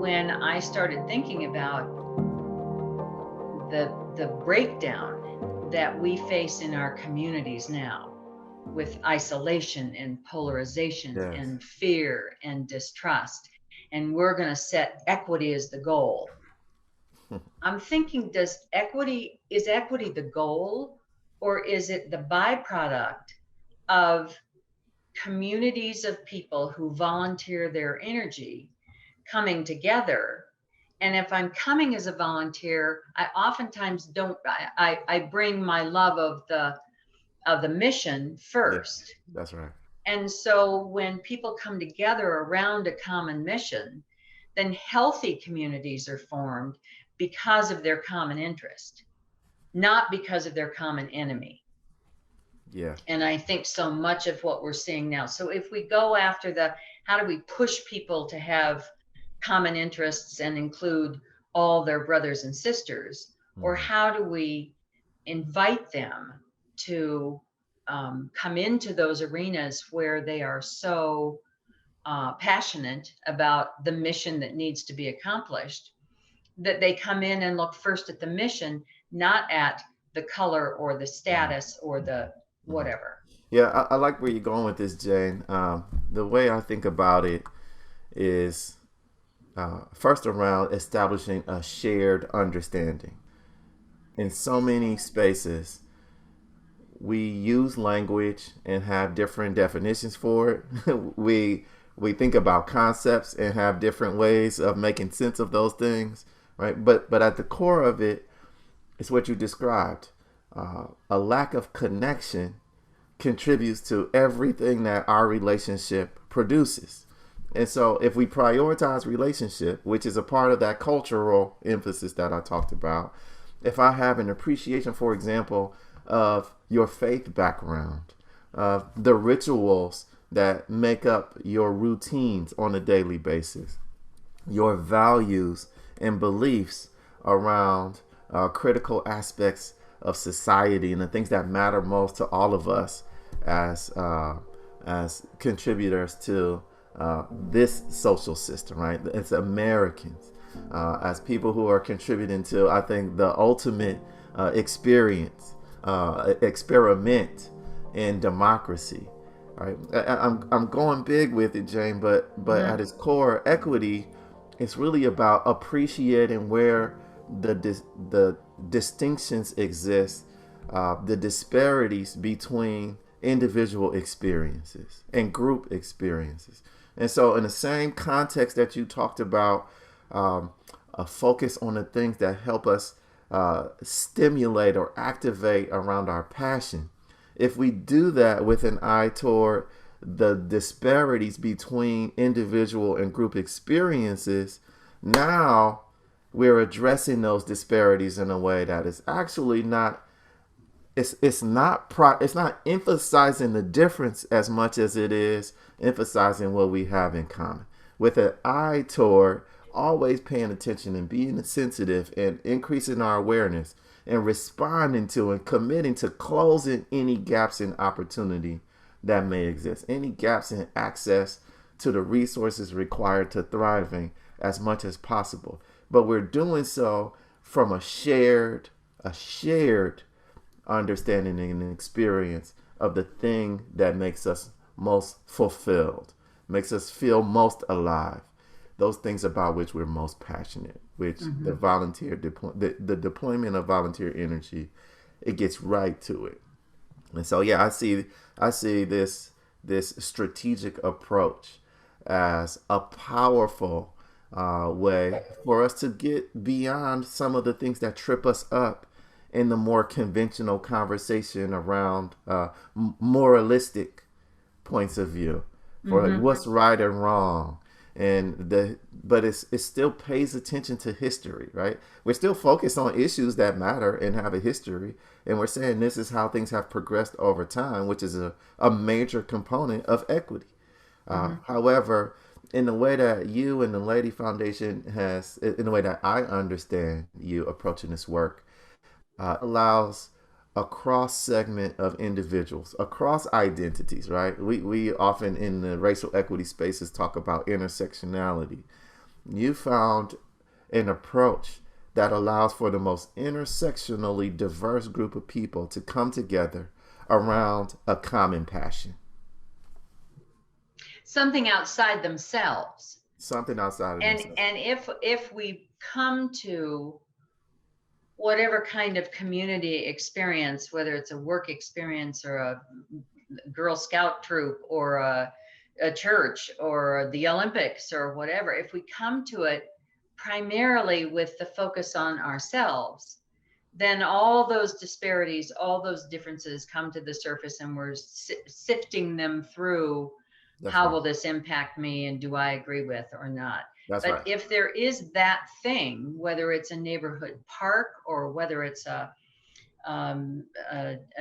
when I started thinking about the breakdown that we face in our communities now, with isolation and polarization Yes. and fear and distrust, and we're going to set equity as the goal. I'm thinking, is equity the goal, or is it the byproduct of communities of people who volunteer their energy coming together? And if I'm coming as a volunteer, I oftentimes don't, I bring my love of the mission Yeah, first. that's right. And so when people come together around a common mission, then healthy communities are formed because of their common interest, not because of their common enemy. Yeah. And I think so much of what we're seeing now. So if we go after the how do we push people to have common interests and include all their brothers and sisters, or Mhm. how do we invite them to come into those arenas where they are so passionate about the mission that needs to be accomplished, that they come in and look first at the mission, not at the color or the Mhm. status or the Mhm. whatever. Yeah, I like where you're going with this, Jane. The way I think about it is first around establishing a shared understanding. In so many spaces, we use language and have different definitions for it. we think about concepts and have different ways of making sense of those things, right? But at the core of it, it's what you described. A lack of connection contributes to everything that our relationship produces. And so if we prioritize relationship, which is a part of that cultural emphasis that I talked about, if I have an appreciation, for example, of your faith background, of the rituals that make up your routines on a daily basis, your values and beliefs around critical aspects of society and the things that matter most to all of us as contributors to this social system, right? It's Americans, as people who are contributing to, I think, the ultimate experiment in democracy. Right, I'm going big with it, Jane, but Mm-hmm. at its core, equity is really about appreciating where the distinctions exist, the disparities between individual experiences and group experiences. And so, in the same context that you talked about, um, a focus on the things that help us stimulate or activate around our passion. If we do that with an eye toward the disparities between individual and group experiences, now we're addressing those disparities in a way that is actually not it's not emphasizing the difference as much as it is emphasizing what we have in common, with an eye toward always paying attention and being sensitive and increasing our awareness and responding to and committing to closing any gaps in opportunity that may exist, any gaps in access to the resources required to thriving as much as possible. But we're doing so from a shared understanding and experience of the thing that makes us most fulfilled, makes us feel most alive, those things about which we're most passionate, which Mm-hmm. the deployment of volunteer energy, it gets right to it. And so yeah, I see this strategic approach as a powerful way for us to get beyond some of the things that trip us up in the more conventional conversation around moralistic points of view for like Mm-hmm. what's right and wrong, and the but it still pays attention to history, right? We're still focused on issues that matter and have a history, and we're saying this is how things have progressed over time, which is a major component of equity. Mm-hmm. However, in the way that you and the Leighty Foundation has, in the way that I understand you approaching this work, allows a cross segment of individuals, across identities, right? We often in the racial equity spaces talk about intersectionality. You found an approach that allows for the most intersectionally diverse group of people to come together around a common passion. Something outside themselves. Something outside of themselves. And if we come to whatever kind of community experience, whether it's a work experience or a Girl Scout troop or a church or the Olympics or whatever, if we come to it primarily with the focus on ourselves, then all those disparities, all those differences come to the surface, and we're sifting them through. That's How right. will this impact me, and do I agree with or not? That's But right. if there is that thing, whether it's a neighborhood park or whether it's a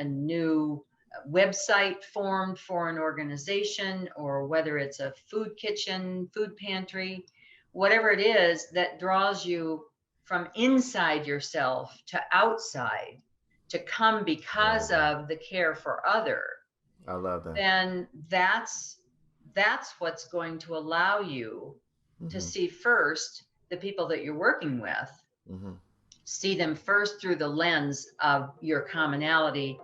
new website formed for an organization, or whether it's a food kitchen, food pantry, whatever it is that draws you from inside yourself to outside to come because of the care for other, I love that. then that's what's going to allow you to Mm-hmm. see first the people that you're working with, Mm-hmm. see them first through the lens of your commonality